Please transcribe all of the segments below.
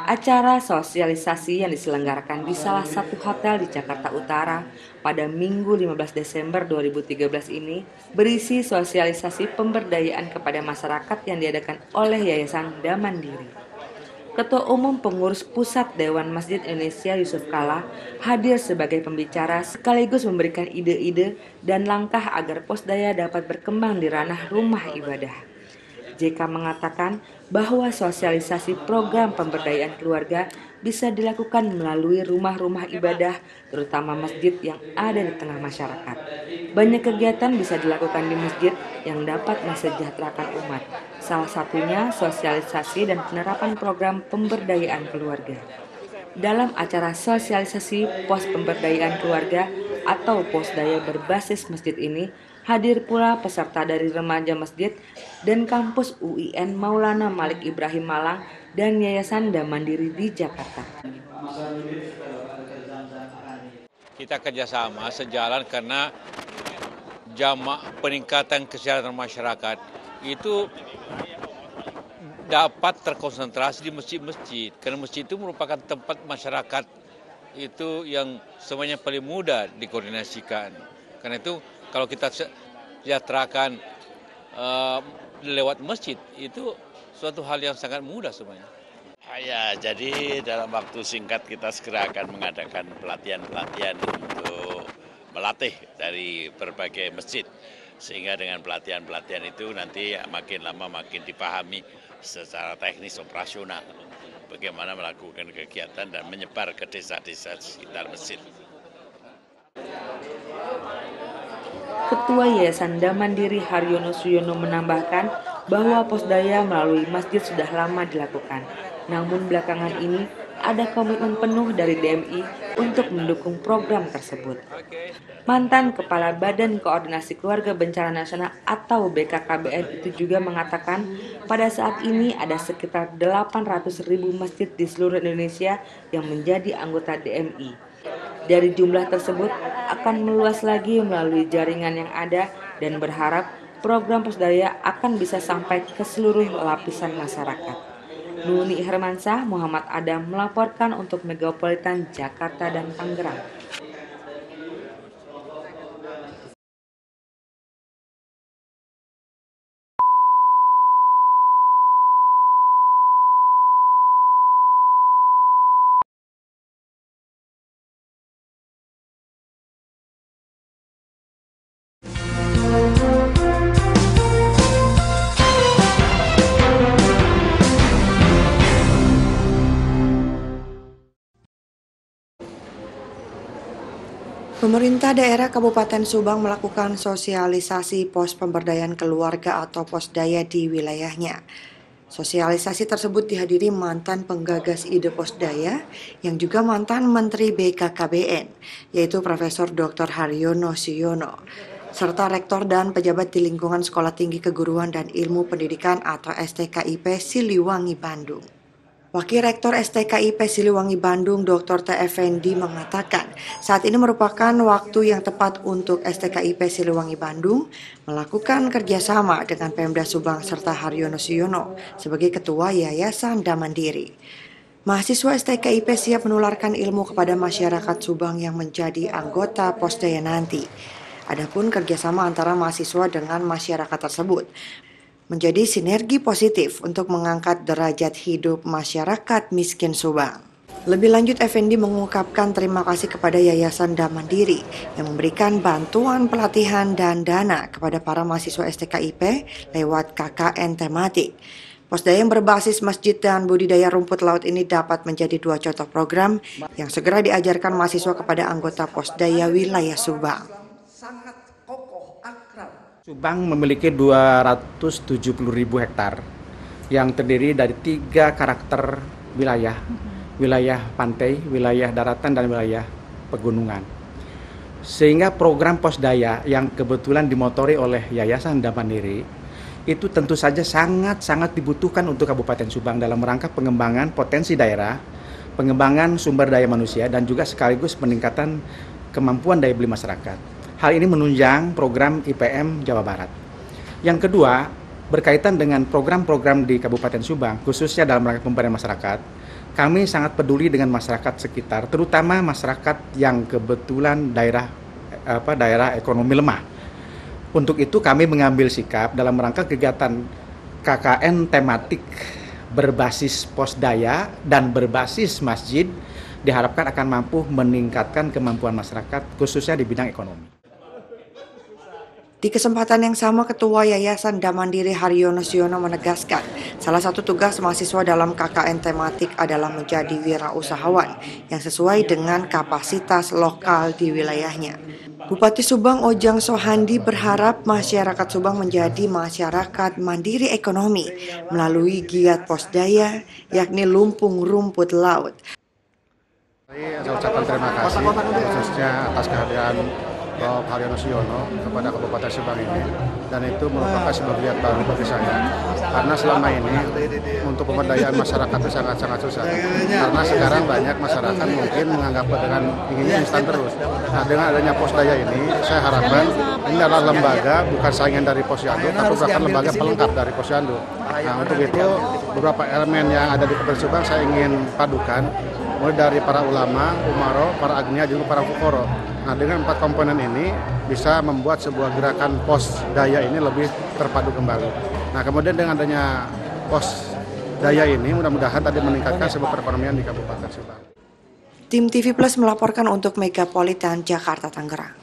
Acara sosialisasi yang diselenggarakan di salah satu hotel di Jakarta Utara pada Minggu 15 Desember 2013 ini berisi sosialisasi pemberdayaan kepada masyarakat yang diadakan oleh Yayasan Damandiri. Ketua Umum Pengurus Pusat Dewan Masjid Indonesia Yusuf Kala hadir sebagai pembicara sekaligus memberikan ide-ide dan langkah agar Posdaya dapat berkembang di ranah rumah ibadah. JK mengatakan bahwa sosialisasi program pemberdayaan keluarga bisa dilakukan melalui rumah-rumah ibadah, terutama masjid yang ada di tengah masyarakat. Banyak kegiatan bisa dilakukan di masjid yang dapat mensejahterakan umat. Salah satunya sosialisasi dan penerapan program pemberdayaan keluarga. Dalam acara sosialisasi pos pemberdayaan keluarga atau Posdaya berbasis masjid ini, hadir pula peserta dari remaja masjid dan kampus UIN Maulana Malik Ibrahim Malang dan Yayasan Damandiri di Jakarta. Kita kerjasama sejalan karena peningkatan kesehatan masyarakat itu dapat terkonsentrasi di masjid-masjid. Karena masjid itu merupakan tempat masyarakat itu yang semuanya paling mudah dikoordinasikan. Karena itu kalau kita sejahterakan lewat masjid, itu suatu hal yang sangat mudah semuanya. Ya, jadi dalam waktu singkat kita segera akan mengadakan pelatihan-pelatihan untuk melatih dari berbagai masjid. Sehingga dengan pelatihan-pelatihan itu nanti makin lama makin dipahami secara teknis operasional. Bagaimana melakukan kegiatan dan menyebar ke desa-desa sekitar masjid. Ketua Yayasan Damandiri Haryono Suyono menambahkan bahwa Posdaya melalui masjid sudah lama dilakukan. Namun belakangan ini ada komitmen penuh dari DMI untuk mendukung program tersebut. Mantan Kepala Badan Koordinasi Keluarga Bencana Nasional atau BKKBN itu juga mengatakan pada saat ini ada sekitar 800.000 masjid di seluruh Indonesia yang menjadi anggota DMI. Dari jumlah tersebut akan meluas lagi melalui jaringan yang ada dan berharap program Posdaya akan bisa sampai ke seluruh lapisan masyarakat. Nuni Hermansyah, Muhammad Adam melaporkan untuk Megapolitan Jakarta dan Tangerang. Pemerintah daerah Kabupaten Subang melakukan sosialisasi pos pemberdayaan keluarga atau Posdaya di wilayahnya. Sosialisasi tersebut dihadiri mantan penggagas ide Posdaya yang juga mantan Menteri BKKBN, yaitu Profesor Dr. Haryono Suyono, serta rektor dan pejabat di lingkungan Sekolah Tinggi Keguruan dan Ilmu Pendidikan atau STKIP Siliwangi Bandung. Wakil Rektor STKIP Siliwangi Bandung, Dr. T. Effendi mengatakan saat ini merupakan waktu yang tepat untuk STKIP Siliwangi Bandung melakukan kerjasama dengan Pemda Subang serta Haryono Suyono sebagai Ketua Yayasan Damandiri. Mahasiswa STKIP siap menularkan ilmu kepada masyarakat Subang yang menjadi anggota Posdaya nanti. Adapun kerjasama antara mahasiswa dengan masyarakat tersebut menjadi sinergi positif untuk mengangkat derajat hidup masyarakat miskin Subang. Lebih lanjut, Effendi mengungkapkan terima kasih kepada Yayasan Damandiri yang memberikan bantuan pelatihan dan dana kepada para mahasiswa STKIP lewat KKN tematik. Posdaya yang berbasis masjid dan budidaya rumput laut ini dapat menjadi dua contoh program yang segera diajarkan mahasiswa kepada anggota Posdaya wilayah Subang. Subang memiliki 270.000 hektar yang terdiri dari 3 karakter wilayah, wilayah pantai, wilayah daratan, dan wilayah pegunungan. Sehingga program Posdaya yang kebetulan dimotori oleh Yayasan Damandiri itu tentu saja sangat dibutuhkan untuk Kabupaten Subang dalam rangka pengembangan potensi daerah, pengembangan sumber daya manusia, dan juga sekaligus peningkatan kemampuan daya beli masyarakat. Hal ini menunjang program IPM Jawa Barat. Yang kedua, berkaitan dengan program-program di Kabupaten Subang, khususnya dalam rangka pemberdayaan masyarakat, kami sangat peduli dengan masyarakat sekitar, terutama masyarakat yang kebetulan daerah ekonomi lemah. Untuk itu kami mengambil sikap dalam rangka kegiatan KKN tematik berbasis posdaya dan berbasis masjid, diharapkan akan mampu meningkatkan kemampuan masyarakat khususnya di bidang ekonomi. Di kesempatan yang sama, Ketua Yayasan Damandiri Haryono Siono menegaskan, salah satu tugas mahasiswa dalam KKN tematik adalah menjadi wirausahawan yang sesuai dengan kapasitas lokal di wilayahnya. Bupati Subang Ojang Sohandi berharap masyarakat Subang menjadi masyarakat mandiri ekonomi melalui giat posdaya, yakni lumpung rumput laut. Saya ucapkan terima kasih khususnya atas kehadiran Prof. Haryono Siono kepada Kabupaten Subang ini, dan itu merupakan sebuah giat baru bagi saya karena selama ini untuk pemberdayaan masyarakat itu sangat-sangat susah karena sekarang banyak masyarakat mungkin menganggap dengan inginnya instan terus. Nah, dengan adanya posdaya ini saya harapkan ini adalah lembaga bukan saingan dari Posyandu tapi bahkan lembaga pelengkap dari Posyandu. Nah, untuk itu beberapa elemen yang ada di Kabupaten Subang saya ingin padukan, mulai dari para ulama, umaro, para agnia, juga para fukoro. Nah, dengan 4 komponen ini bisa membuat sebuah gerakan posdaya ini lebih terpadu kembali. Nah, kemudian dengan adanya posdaya ini mudah-mudahan tadi meningkatkan sebuah perekonomian di Kabupaten Subang. Tim TV Plus melaporkan untuk Megapolitan Jakarta Tangerang.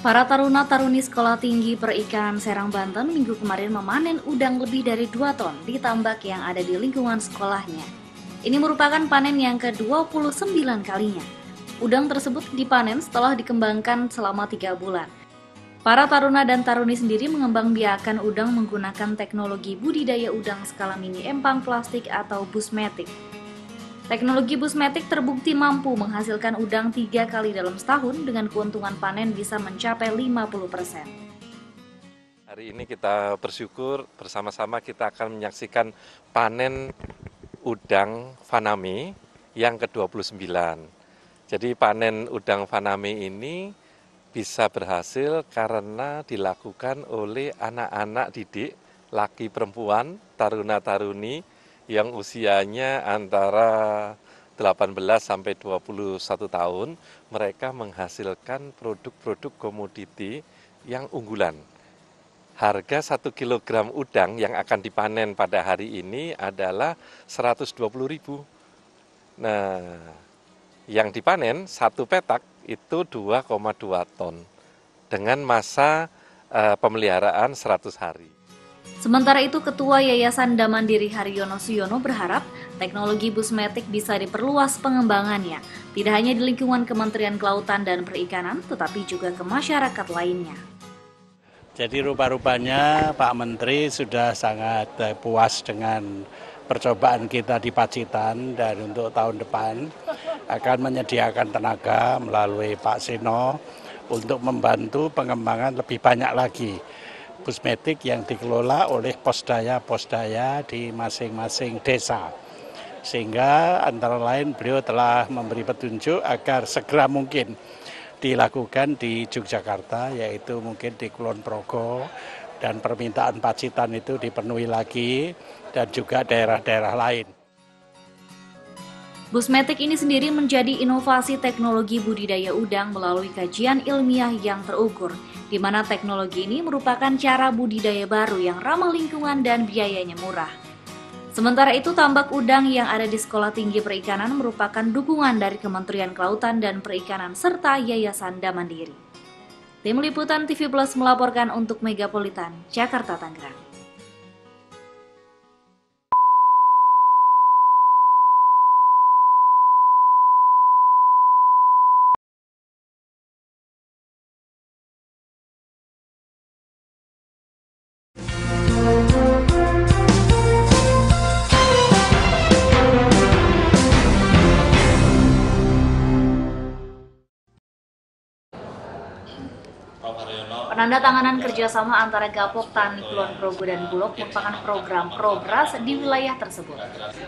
Para taruna-taruni Sekolah Tinggi Perikanan Serang, Banten minggu kemarin memanen udang lebih dari 2 ton di tambak yang ada di lingkungan sekolahnya. Ini merupakan panen yang ke-29 kalinya. Udang tersebut dipanen setelah dikembangkan selama 3 bulan. Para taruna dan taruni sendiri mengembangbiakan udang menggunakan teknologi budidaya udang skala mini empang plastik atau busmetik. Teknologi busmetik terbukti mampu menghasilkan udang 3 kali dalam setahun dengan keuntungan panen bisa mencapai 50%. Hari ini kita bersyukur bersama-sama kita akan menyaksikan panen udang faname yang ke-29. Jadi panen udang faname ini bisa berhasil karena dilakukan oleh anak-anak didik, laki perempuan, taruna-taruni, yang usianya antara 18 sampai 21 tahun, mereka menghasilkan produk-produk komoditi yang unggulan. Harga 1 kg udang yang akan dipanen pada hari ini adalah 120.000. Nah, yang dipanen 1 petak itu 2,2 ton dengan masa pemeliharaan 100 hari. Sementara itu, Ketua Yayasan Damandiri Haryono Siono berharap teknologi busmetik bisa diperluas pengembangannya, tidak hanya di lingkungan Kementerian Kelautan dan Perikanan, tetapi juga ke masyarakat lainnya. Jadi rupa-rupanya Pak Menteri sudah sangat puas dengan percobaan kita di Pacitan, dan untuk tahun depan akan menyediakan tenaga melalui Pak Seno untuk membantu pengembangan lebih banyak lagi busmetik yang dikelola oleh posdaya-posdaya di masing-masing desa. Sehingga antara lain beliau telah memberi petunjuk agar segera mungkin dilakukan di Yogyakarta, yaitu mungkin di Kulon Progo, dan permintaan Pacitan itu dipenuhi lagi, dan juga daerah-daerah lain. Busmetik ini sendiri menjadi inovasi teknologi budidaya udang melalui kajian ilmiah yang terukur, di mana teknologi ini merupakan cara budidaya baru yang ramah lingkungan dan biayanya murah. Sementara itu, tambak udang yang ada di Sekolah Tinggi Perikanan merupakan dukungan dari Kementerian Kelautan dan Perikanan serta Yayasan Damandiri. Tim Liputan TV Plus melaporkan untuk Megapolitan, Jakarta Tangerang. Penandatanganan kerjasama antara Gapok Tani Kulon Progo dan Bulog merupakan program Progras di wilayah tersebut.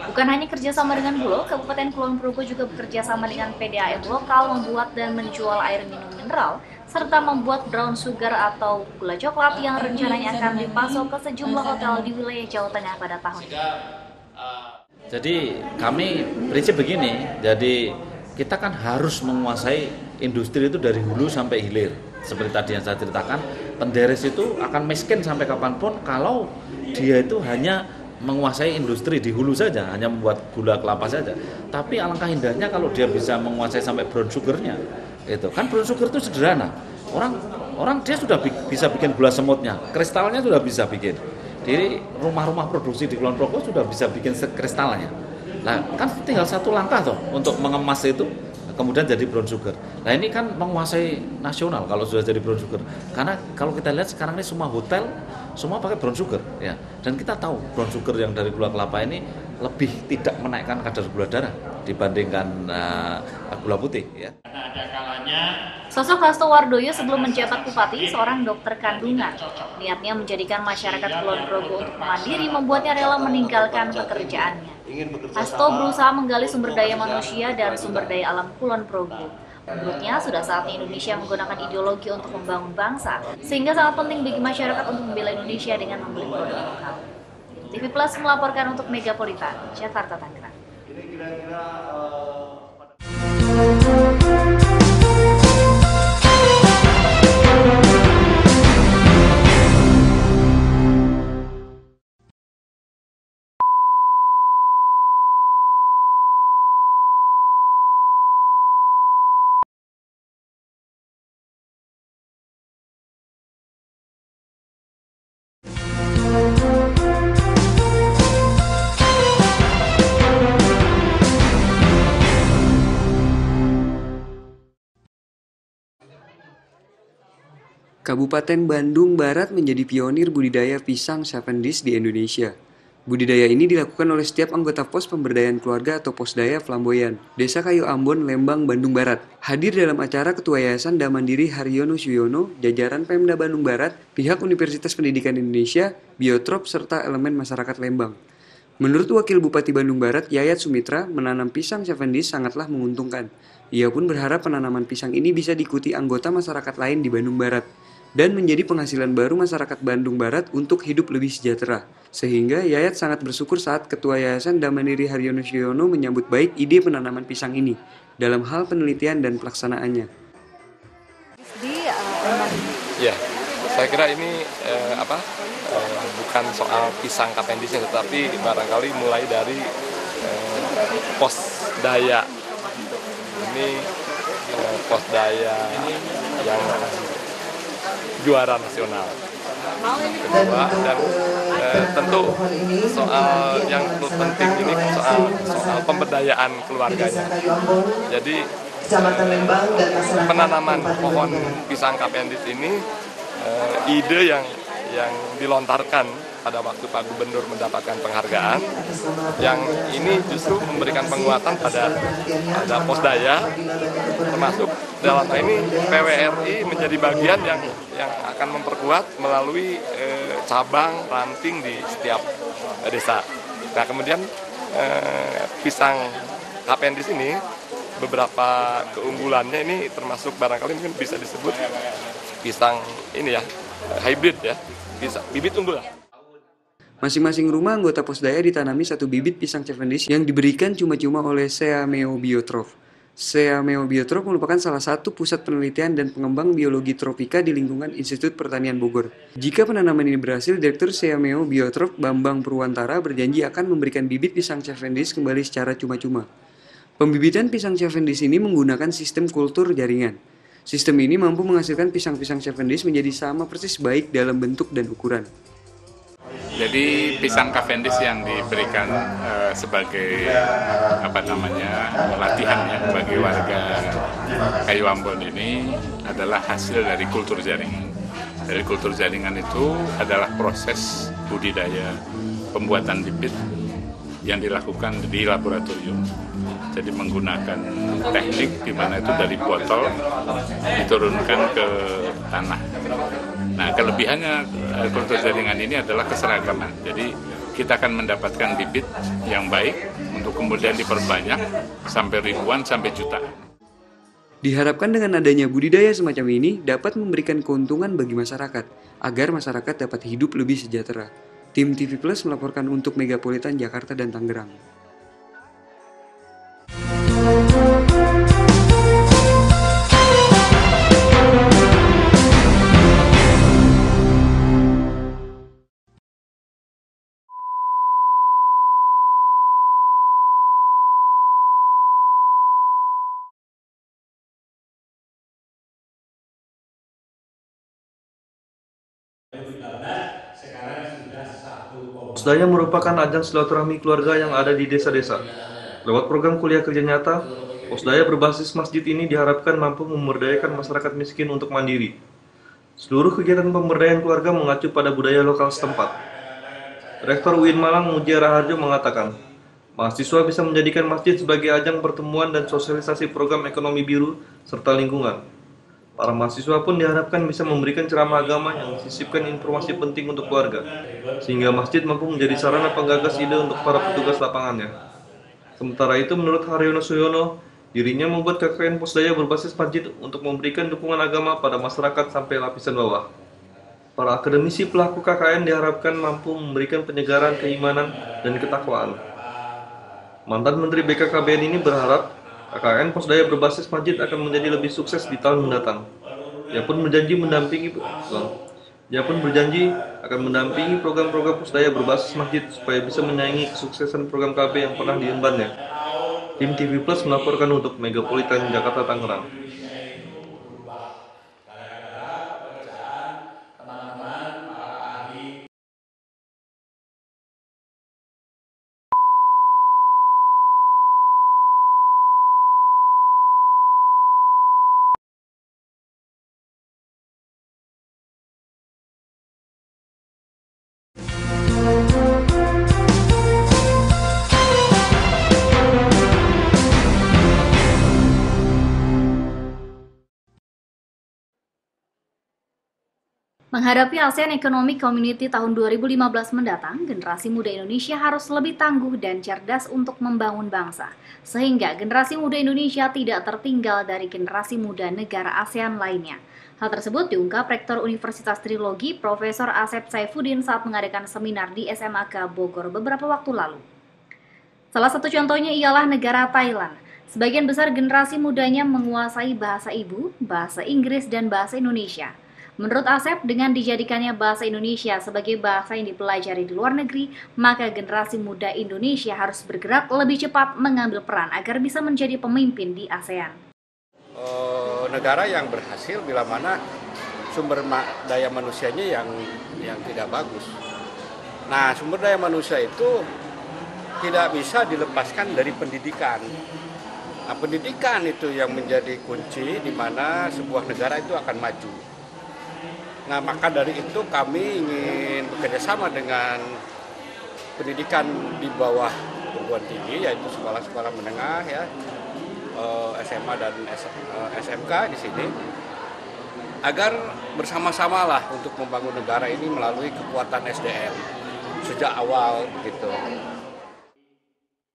Bukan hanya kerjasama dengan Bulog, Kabupaten Kulon Progo juga bekerjasama dengan PDAM lokal membuat dan menjual air minum mineral, serta membuat brown sugar atau gula coklat yang rencananya akan dipasok ke sejumlah hotel di wilayah Jawa Tengah pada tahun ini. Jadi kami prinsip begini, jadi kita kan harus menguasai industri itu dari hulu sampai hilir. Seperti tadi yang saya ceritakan, penderes itu akan miskin sampai kapanpun kalau dia itu hanya menguasai industri di hulu saja, hanya membuat gula kelapa saja. Tapi alangkah indahnya kalau dia bisa menguasai sampai brown sugarnya. Itu kan brown sugar itu sederhana. Orang dia sudah bisa bikin gula semutnya, kristalnya sudah bisa bikin. Jadi rumah-rumah produksi di Kulon Progo sudah bisa bikin kristalnya. Nah, kan tinggal satu langkah toh untuk mengemas itu, kemudian jadi brown sugar. Nah, ini kan menguasai nasional kalau sudah jadi brown sugar. Karena kalau kita lihat sekarang ini semua hotel semua pakai brown sugar ya. Dan kita tahu brown sugar yang dari gula kelapa ini lebih tidak menaikkan kadar gula darah dibandingkan gula putih ya. Sosok Hasto Wardoyo sebelum menjabat bupati seorang dokter kandungan. Niatnya menjadikan masyarakat Kulon Progo untuk mandiri membuatnya rela meninggalkan pekerjaannya. Hasto berusaha menggali sumber daya manusia dan sumber daya alam Kulon Progo. Menurutnya sudah saatnya Indonesia menggunakan ideologi untuk membangun bangsa, sehingga sangat penting bagi masyarakat untuk membela Indonesia dengan membeli produk lokal. TV Plus melaporkan untuk Megapolitan, Jakarta Tangerang. Kabupaten Bandung Barat menjadi pionir budidaya pisang Cavendish di Indonesia. Budidaya ini dilakukan oleh setiap anggota Pos Pemberdayaan Keluarga atau Posdaya Flamboyan, Desa Kayu Ambon, Lembang, Bandung Barat. Hadir dalam acara Ketua Yayasan Damandiri Haryono Suyono, jajaran Pemda Bandung Barat, pihak Universitas Pendidikan Indonesia, Biotrop, serta elemen masyarakat Lembang. Menurut Wakil Bupati Bandung Barat, Yayat Sumitra, menanam pisang Cavendish sangatlah menguntungkan. Ia pun berharap penanaman pisang ini bisa diikuti anggota masyarakat lain di Bandung Barat dan menjadi penghasilan baru masyarakat Bandung Barat untuk hidup lebih sejahtera. Sehingga Yayat sangat bersyukur saat Ketua Yayasan Damandiri Haryono Suyono menyambut baik ide penanaman pisang ini dalam hal penelitian dan pelaksanaannya. Ya, saya kira ini bukan soal pisang Cavendish, tetapi barangkali mulai dari Posdaya. Ini Posdaya yang juara nasional kedua, dan tentu soal yang penting ini soal pemberdayaan keluarganya. Jadi penanaman pohon pisang Cavendish ini ide yang dilontarkan pada waktu Pak Gubernur mendapatkan penghargaan, yang ini justru memberikan penguatan pada Posdaya, termasuk dalam hal ini PWRI menjadi bagian yang akan memperkuat melalui cabang ranting di setiap desa. Nah, kemudian pisang Cavendish ini beberapa keunggulannya ini termasuk barangkali mungkin bisa disebut pisang ini ya, hybrid ya, bibit unggul. Masing-masing rumah anggota Posdaya ditanami satu bibit pisang Cavendish yang diberikan cuma-cuma oleh Seameo Biotrop. Seameo Biotrop merupakan salah satu pusat penelitian dan pengembang biologi tropika di lingkungan Institut Pertanian Bogor. Jika penanaman ini berhasil, Direktur Seameo Biotrop Bambang Purwantara berjanji akan memberikan bibit pisang Cavendish kembali secara cuma-cuma. Pembibitan pisang Cavendish ini menggunakan sistem kultur jaringan. Sistem ini mampu menghasilkan pisang-pisang Cavendish menjadi sama persis baik dalam bentuk dan ukuran. Jadi pisang Cavendish yang diberikan sebagai latihan ya bagi warga Kayu Ambon ini adalah hasil dari kultur jaringan. Dari kultur jaringan itu adalah proses budidaya pembuatan bibit yang dilakukan di laboratorium. Jadi menggunakan teknik di mana itu dari botol diturunkan ke tanah. Nah, kelebihannya kultur jaringan ini adalah keseragaman. Jadi kita akan mendapatkan bibit yang baik untuk kemudian diperbanyak sampai ribuan sampai jutaan. Diharapkan dengan adanya budidaya semacam ini dapat memberikan keuntungan bagi masyarakat, agar masyarakat dapat hidup lebih sejahtera. Tim TV Plus melaporkan untuk Megapolitan Jakarta dan Tangerang. Posdaya merupakan ajang silaturahmi keluarga yang ada di desa-desa. Lewat program kuliah kerja nyata, Posdaya berbasis masjid ini diharapkan mampu memberdayakan masyarakat miskin untuk mandiri. Seluruh kegiatan pemberdayaan keluarga mengacu pada budaya lokal setempat. Rektor UIN Malang Muji Raharjo mengatakan, mahasiswa bisa menjadikan masjid sebagai ajang pertemuan dan sosialisasi program ekonomi biru serta lingkungan. Para mahasiswa pun diharapkan bisa memberikan ceramah agama yang disisipkan informasi penting untuk keluarga, sehingga masjid mampu menjadi sarana penggagas ide untuk para petugas lapangannya. Sementara itu, menurut Haryono Suyono, dirinya membuat KKN Posdaya berbasis masjid untuk memberikan dukungan agama pada masyarakat sampai lapisan bawah. Para akademisi pelaku KKN diharapkan mampu memberikan penyegaran keimanan dan ketakwaan. Mantan Menteri BKKBN ini berharap KKN Posdaya berbasis masjid akan menjadi lebih sukses di tahun mendatang. Ia pun berjanji akan mendampingi program-program Posdaya berbasis masjid supaya bisa menyaingi kesuksesan program KB yang pernah diembannya. Tim TV Plus melaporkan untuk Megapolitan Jakarta Tangerang. Menghadapi ASEAN Economic Community tahun 2015 mendatang, generasi muda Indonesia harus lebih tangguh dan cerdas untuk membangun bangsa, sehingga generasi muda Indonesia tidak tertinggal dari generasi muda negara ASEAN lainnya. Hal tersebut diungkap Rektor Universitas Trilogi, Profesor Asep Saifuddin saat mengadakan seminar di SMAK Bogor beberapa waktu lalu. Salah satu contohnya ialah negara Thailand. Sebagian besar generasi mudanya menguasai bahasa ibu, bahasa Inggris, dan bahasa Indonesia. Menurut Asep, dengan dijadikannya bahasa Indonesia sebagai bahasa yang dipelajari di luar negeri, maka generasi muda Indonesia harus bergerak lebih cepat mengambil peran agar bisa menjadi pemimpin di ASEAN. Negara yang berhasil bila mana sumber daya manusianya yang tidak bagus. Nah, sumber daya manusia itu tidak bisa dilepaskan dari pendidikan. Nah, pendidikan itu yang menjadi kunci di mana sebuah negara itu akan maju. Nah, maka dari itu kami ingin bekerjasama dengan pendidikan di bawah perguruan tinggi, yaitu sekolah-sekolah menengah, ya, SMA dan SMK di sini, agar bersama-samalah untuk membangun negara ini melalui kekuatan SDM sejak awal, begitu.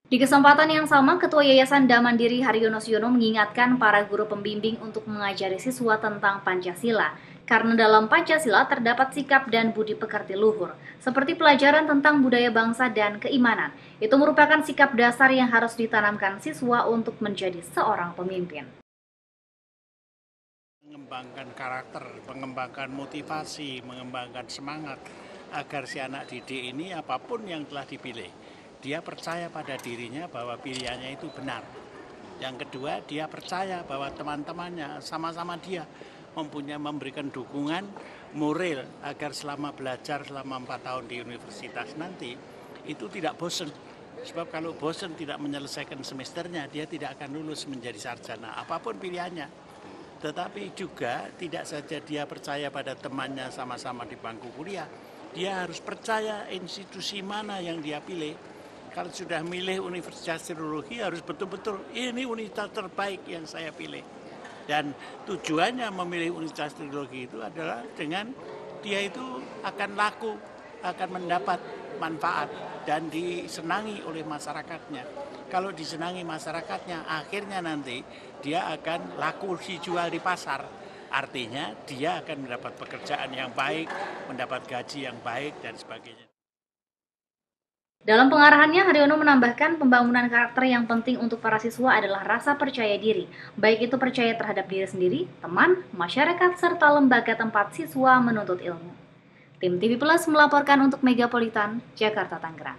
Di kesempatan yang sama, Ketua Yayasan Damandiri Haryono Suyono mengingatkan para guru pembimbing untuk mengajari siswa tentang Pancasila. Karena dalam Pancasila terdapat sikap dan budi pekerti luhur, seperti pelajaran tentang budaya bangsa dan keimanan. Itu merupakan sikap dasar yang harus ditanamkan siswa untuk menjadi seorang pemimpin. Mengembangkan karakter, mengembangkan motivasi, mengembangkan semangat, agar si anak didik ini apapun yang telah dipilih, dia percaya pada dirinya bahwa pilihannya itu benar. Yang kedua, dia percaya bahwa teman-temannya sama-sama dia memberikan dukungan moral agar selama belajar selama 4 tahun di universitas nanti itu tidak bosan. Sebab kalau bosan tidak menyelesaikan semesternya, dia tidak akan lulus menjadi sarjana apapun pilihannya. Tetapi juga tidak saja dia percaya pada temannya sama-sama di bangku kuliah, dia harus percaya institusi mana yang dia pilih. Kalau sudah milih Universitas Trilogi, harus betul-betul ini universitas terbaik yang saya pilih. Dan tujuannya memilih Universitas Teknologi itu adalah dengan dia itu akan laku, akan mendapat manfaat dan disenangi oleh masyarakatnya. Kalau disenangi masyarakatnya, akhirnya nanti dia akan laku dijual di pasar. Artinya dia akan mendapat pekerjaan yang baik, mendapat gaji yang baik, dan sebagainya. Dalam pengarahannya, Haryono menambahkan pembangunan karakter yang penting untuk para siswa adalah rasa percaya diri, baik itu percaya terhadap diri sendiri, teman, masyarakat, serta lembaga tempat siswa menuntut ilmu. Tim TV Plus melaporkan untuk Megapolitan, Jakarta, Tangerang.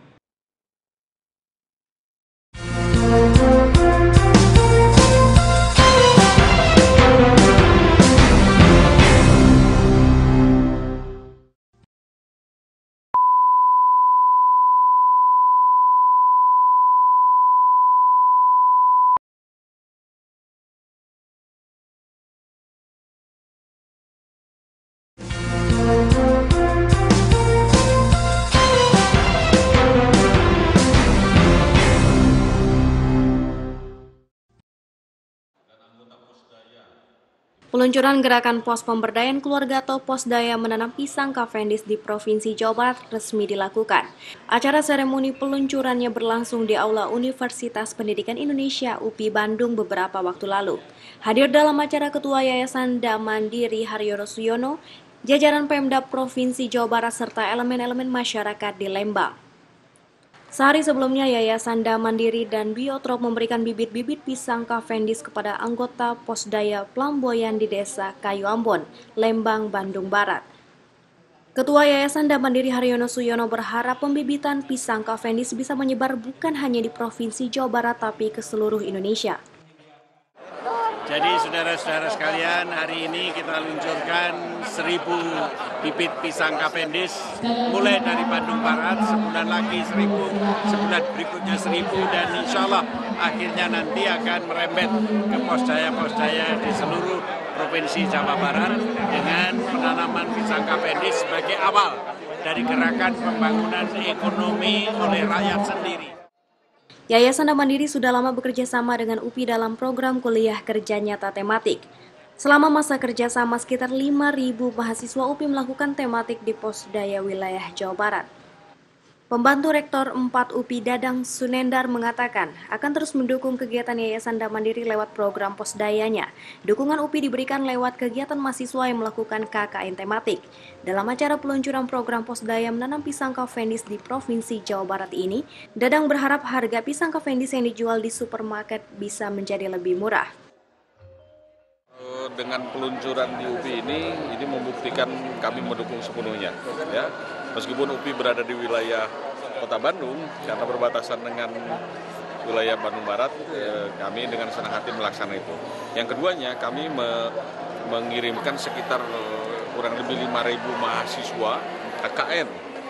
Peluncuran gerakan pos pemberdayaan keluarga atau Posdaya menanam pisang Cavendish di Provinsi Jawa Barat resmi dilakukan. Acara seremoni peluncurannya berlangsung di Aula Universitas Pendidikan Indonesia UPI Bandung beberapa waktu lalu. Hadir dalam acara Ketua Yayasan Da Mandiri Haryono Suyono, jajaran Pemda Provinsi Jawa Barat serta elemen-elemen masyarakat di Lembang. Sehari sebelumnya, Yayasan Da Mandiri dan Biotrop memberikan bibit-bibit pisang Cavendish kepada anggota Posdaya Flamboyan di Desa Kayu Ambon, Lembang, Bandung Barat. Ketua Yayasan Da Mandiri Haryono Suyono berharap pembibitan pisang Cavendish bisa menyebar bukan hanya di Provinsi Jawa Barat tapi ke seluruh Indonesia. Jadi saudara-saudara sekalian, hari ini kita luncurkan 1000 bibit pisang Cavendish, mulai dari Bandung Barat, sebulan lagi 1000, sebulan berikutnya 1000, dan insya Allah akhirnya nanti akan merembet ke posdaya-posdaya di seluruh Provinsi Jawa Barat dengan penanaman pisang Cavendish sebagai awal dari gerakan pembangunan ekonomi oleh rakyat sendiri. Yayasan Da Mandiri sudah lama bekerja sama dengan UPI dalam program kuliah kerja nyata tematik. Selama masa kerja sama, sekitar 5.000 mahasiswa UPI melakukan tematik di Posdaya wilayah Jawa Barat. Pembantu Rektor 4 UPI Dadang Sunendar mengatakan akan terus mendukung kegiatan Yayasan Da Mandiri lewat program Posdayanya. Dukungan UPI diberikan lewat kegiatan mahasiswa yang melakukan KKN tematik. Dalam acara peluncuran program Posdaya menanam pisang Cavendish di Provinsi Jawa Barat ini, Dadang berharap harga pisang Cavendish yang dijual di supermarket bisa menjadi lebih murah. Dengan peluncuran di UPI ini membuktikan kami mendukung sepenuhnya, ya. Meskipun UPI berada di wilayah Kota Bandung, karena berbatasan dengan wilayah Bandung Barat, kami dengan senang hati melaksanakan itu. Yang keduanya, kami mengirimkan sekitar kurang lebih 5.000 mahasiswa KKN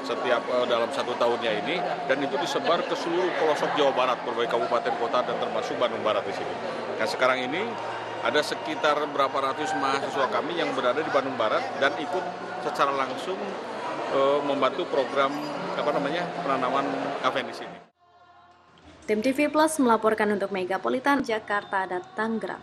setiap dalam 1 tahunnya ini, dan itu disebar ke seluruh pelosok Jawa Barat, berbagai kabupaten kota dan termasuk Bandung Barat di sini. Nah, sekarang ini ada sekitar berapa ratus mahasiswa kami yang berada di Bandung Barat dan ikut secara langsung membantu program penanaman Cavendish ini. Tim TV Plus melaporkan untuk Megapolitan, Jakarta dan Tangerang.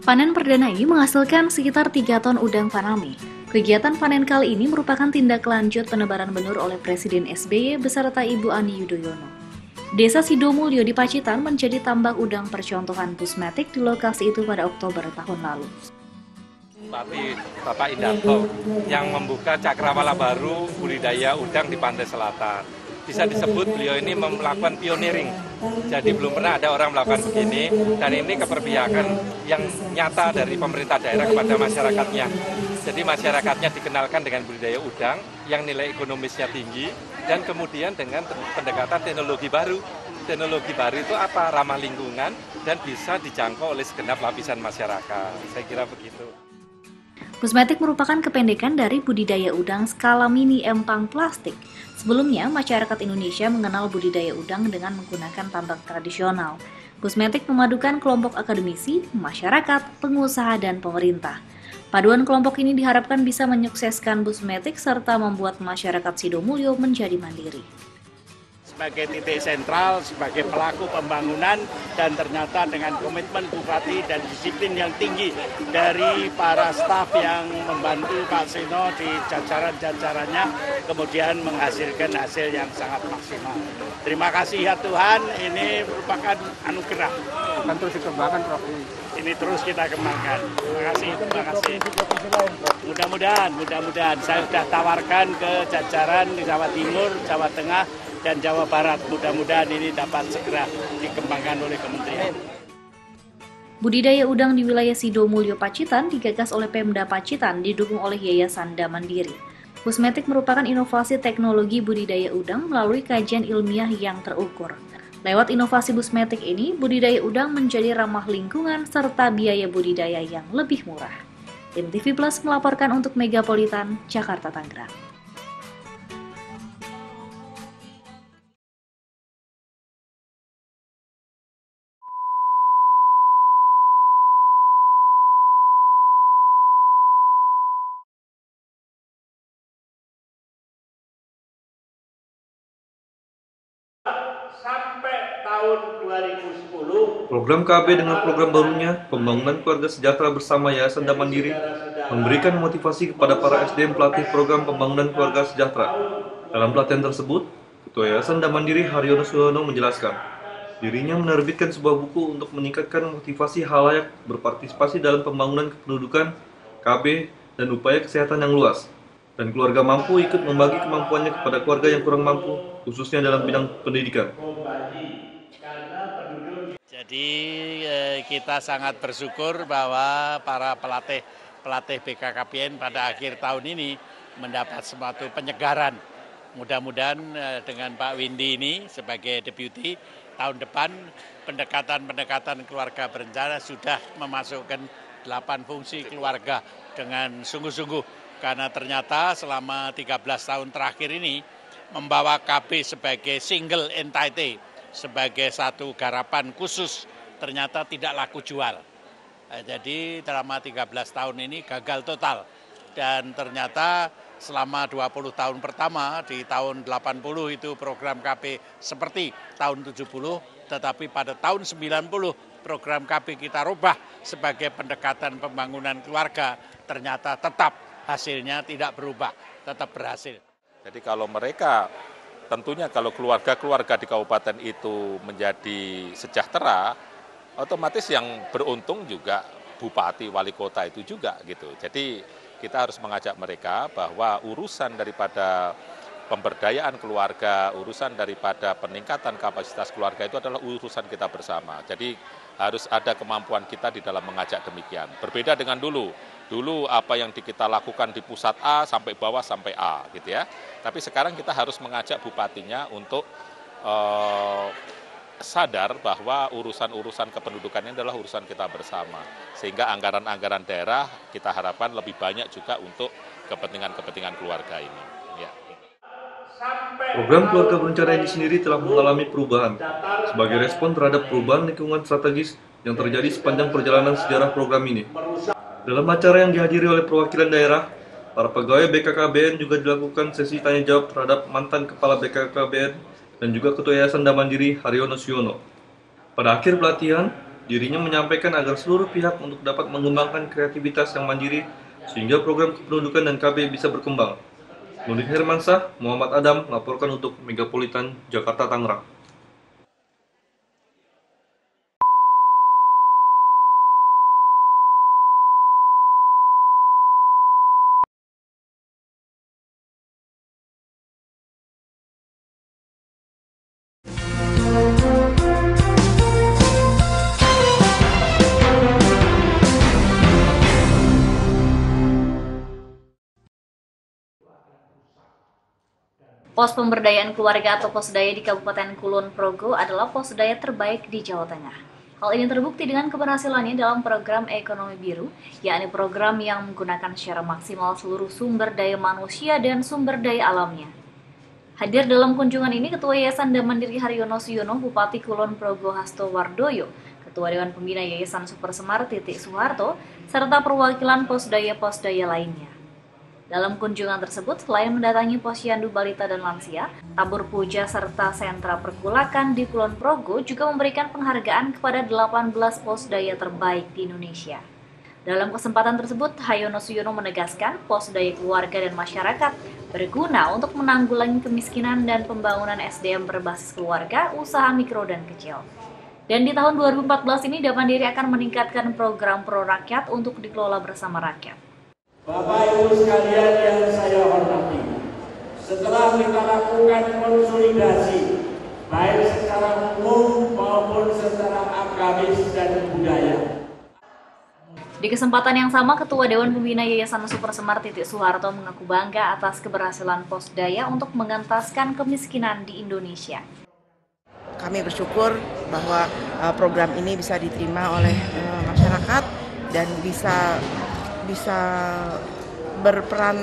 Panen perdana ini menghasilkan sekitar 3 ton udang faname. Kegiatan panen kali ini merupakan tindak lanjut penebaran benur oleh Presiden SBY beserta Ibu Ani Yudhoyono. Desa Sidomulyo di Pacitan menjadi tambak udang percontohan Pusmetik di lokasi itu pada Oktober tahun lalu. Bapak Indarto yang membuka cakrawala baru budidaya udang di pantai selatan. Bisa disebut beliau ini melakukan pioneering. Jadi belum pernah ada orang melakukan begini, dan ini keberpihakan yang nyata dari pemerintah daerah kepada masyarakatnya. Jadi masyarakatnya dikenalkan dengan budidaya udang yang nilai ekonomisnya tinggi, dan kemudian dengan pendekatan teknologi baru. Teknologi baru itu apa? Ramah lingkungan dan bisa dijangkau oleh segenap lapisan masyarakat. Saya kira begitu. Pusmetik merupakan kependekan dari budidaya udang skala mini empang plastik. Sebelumnya, masyarakat Indonesia mengenal budidaya udang dengan menggunakan tambak tradisional. Pusmetik memadukan kelompok akademisi, masyarakat, pengusaha, dan pemerintah. Paduan kelompok ini diharapkan bisa menyukseskan Pusmetik serta membuat masyarakat Sidomulyo menjadi mandiri. Sebagai titik sentral, sebagai pelaku pembangunan, dan ternyata dengan komitmen Bupati dan disiplin yang tinggi dari para staf yang membantu Pak Seno di jajaran-jajarannya, kemudian menghasilkan hasil yang sangat maksimal. Terima kasih ya Tuhan, ini merupakan anugerah. Akan terus dikembangkan, Prof. Ini terus kita kembangkan. Terima kasih, terima kasih. Mudah-mudahan saya sudah tawarkan ke jajaran di Jawa Timur, Jawa Tengah, dan Jawa Barat. Mudah-mudahan ini dapat segera dikembangkan oleh Kementerian. Budidaya udang di wilayah Sidomulyo Pacitan digagas oleh Pemda Pacitan didukung oleh Yayasan Damandiri. Pusmetik merupakan inovasi teknologi budidaya udang melalui kajian ilmiah yang terukur. Lewat inovasi Pusmetik ini, budidaya udang menjadi ramah lingkungan serta biaya budidaya yang lebih murah. Tim TV Plus melaporkan untuk Megapolitan, Jakarta Tangerang. Sampai tahun 2010, Program KB dengan program barunya, Pembangunan Keluarga Sejahtera bersama Yayasan Damandiri, memberikan motivasi kepada para SDM pelatih program Pembangunan Keluarga Sejahtera. Dalam pelatihan tersebut, Ketua Yayasan Damandiri Haryono Suyono menjelaskan, dirinya menerbitkan sebuah buku untuk meningkatkan motivasi halayak berpartisipasi dalam pembangunan kependudukan, KB, dan upaya kesehatan yang luas. Dan keluarga mampu ikut membagi kemampuannya kepada keluarga yang kurang mampu, khususnya dalam bidang pendidikan. Jadi kita sangat bersyukur bahwa para pelatih BKKBN pada akhir tahun ini mendapat suatu penyegaran. Mudah-mudahan dengan Pak Windy ini sebagai deputi, tahun depan pendekatan keluarga berencana sudah memasukkan 8 fungsi keluarga dengan sungguh-sungguh. Karena ternyata selama 13 tahun terakhir ini membawa KB sebagai single entity, sebagai satu garapan khusus, ternyata tidak laku jual. Jadi selama 13 tahun ini gagal total. Dan ternyata selama 20 tahun pertama, di tahun 80 itu program KB seperti tahun 70, tetapi pada tahun 90 program KB kita rubah sebagai pendekatan pembangunan keluarga, ternyata tetap hasilnya tidak berubah, tetap berhasil. Jadi kalau mereka, tentunya kalau keluarga-keluarga di kabupaten itu menjadi sejahtera, otomatis yang beruntung juga bupati, wali kota itu juga gitu. Jadi kita harus mengajak mereka bahwa urusan daripada pemberdayaan keluarga, urusan daripada peningkatan kapasitas keluarga itu adalah urusan kita bersama. Jadi harus ada kemampuan kita di dalam mengajak demikian. Berbeda dengan dulu apa yang kita lakukan di pusat A sampai bawah sampai A gitu ya. Tapi sekarang kita harus mengajak bupatinya untuk sadar bahwa urusan-urusan kependudukan ini adalah urusan kita bersama. Sehingga anggaran-anggaran daerah kita harapkan lebih banyak juga untuk kepentingan-kepentingan keluarga ini. Ya. Program Keluarga Berencana ini sendiri telah mengalami perubahan sebagai respon terhadap perubahan lingkungan strategis yang terjadi sepanjang perjalanan sejarah program ini. Dalam acara yang dihadiri oleh perwakilan daerah, para pegawai BKKBN juga dilakukan sesi tanya jawab terhadap mantan Kepala BKKBN dan juga Ketua Yayasan Damandiri Haryono Suyono. Pada akhir pelatihan, dirinya menyampaikan agar seluruh pihak untuk dapat mengembangkan kreativitas yang mandiri sehingga program kependudukan dan KB bisa berkembang. Nurdin Hermansyah, Muhammad Adam melaporkan untuk Megapolitan Jakarta Tangerang. Pos pemberdayaan keluarga atau posdaya di Kabupaten Kulon Progo adalah posdaya terbaik di Jawa Tengah. Hal ini terbukti dengan keberhasilannya dalam program ekonomi biru, yakni program yang menggunakan secara maksimal seluruh sumber daya manusia dan sumber daya alamnya. Hadir dalam kunjungan ini Ketua Yayasan Damandiri Haryono Suyono, Bupati Kulon Progo Hasto Wardoyo, Ketua Dewan Pembina Yayasan Super Semar Titik Soeharto, serta perwakilan posdaya-posdaya lainnya. Dalam kunjungan tersebut, selain mendatangi posyandu balita dan lansia, tabur puja serta sentra perkulakan di Kulon Progo juga memberikan penghargaan kepada 18 posdaya terbaik di Indonesia. Dalam kesempatan tersebut, Haryono Suyono menegaskan posdaya keluarga dan masyarakat berguna untuk menanggulangi kemiskinan dan pembangunan SDM berbasis keluarga, usaha mikro dan kecil. Dan di tahun 2014 ini Damandiri akan meningkatkan program pro rakyat untuk dikelola bersama rakyat. Bapak Ibu sekalian yang saya hormati, setelah kita lakukan konsolidasi baik secara umum maupun secara agamis dan budaya. Di kesempatan yang sama, Ketua Dewan Pembina Yayasan Super Semar Titik Soeharto mengaku bangga atas keberhasilan posdaya untuk mengentaskan kemiskinan di Indonesia. Kami bersyukur bahwa program ini bisa diterima oleh masyarakat dan bisa berperan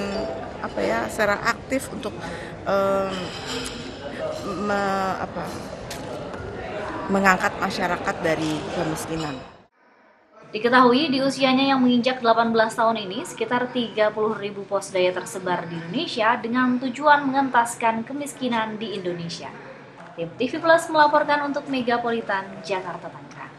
secara aktif untuk mengangkat masyarakat dari kemiskinan. Diketahui di usianya yang menginjak 18 tahun ini, sekitar 30.000 posdaya tersebar di Indonesia dengan tujuan mengentaskan kemiskinan di Indonesia. Tim TV Plus melaporkan untuk Megapolitan, Jakarta Tanggerang.